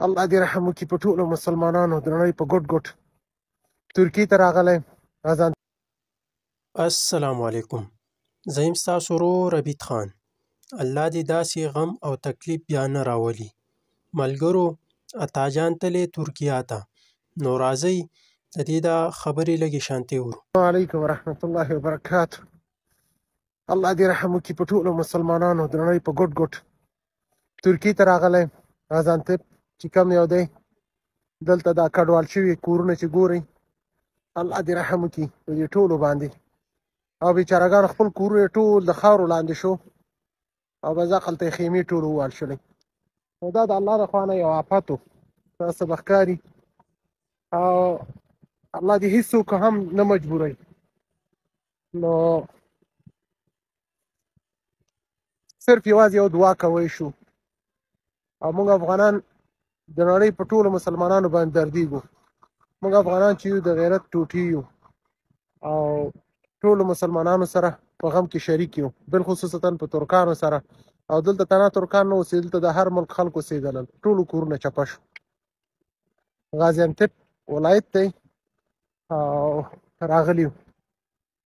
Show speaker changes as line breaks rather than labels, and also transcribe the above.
الله دې رحم وکړي په ټولو مسلمانانو د نړۍ په ګوټ ګوټ ترکیې ته راغلی غزان.
السلام علیکم. زه یم ستاسو ورور ربیټ خان. الله دې داسې غم او تکلیف بیا نه راولي. ملګرو اتاجان تلې ترکیه ته، نو راځئ د دې دا خبرې لږې شانتې ورو.
السلام علیکم ورحمت الله وبرکاته. الله دې رحم وکړي په ټولو مسلمانانو د نړۍ په ګوټ ګوټ ترکیې ته راغلی غزانتیپ چې کوم یو دی، دلته دا کډوال شوي کورونه چې ګورئ، الله دې رحم وکړي په دې ټولو باندې. او بیچارهګان خپل کورونه ټول د خاورو لاندې شو او بس هلته یې خیمې ټول ووال شولې. نو دا د الله د خوا نه یو آفت و، داسې به ښکاري. او الله دې هېڅوک هم نه مجبوروي. نو صرف یوازې یو دعا کوی شو، او موږ افغانان د نړۍ په ټولو مسلمانانو باندې دردېږو. موږ افغانان چې یو د غیرت ټوټې یو او ټولو مسلمانانو سره په غم کې شریک یو، بالخصوصا په ترکانو سره. او دلته تنها ترکان نه اوسېدل، دلته د هر ملک خلک اوسېدل، ټولو کورونه چپه شو. غازي انتب ولایت دی او راغلي یو.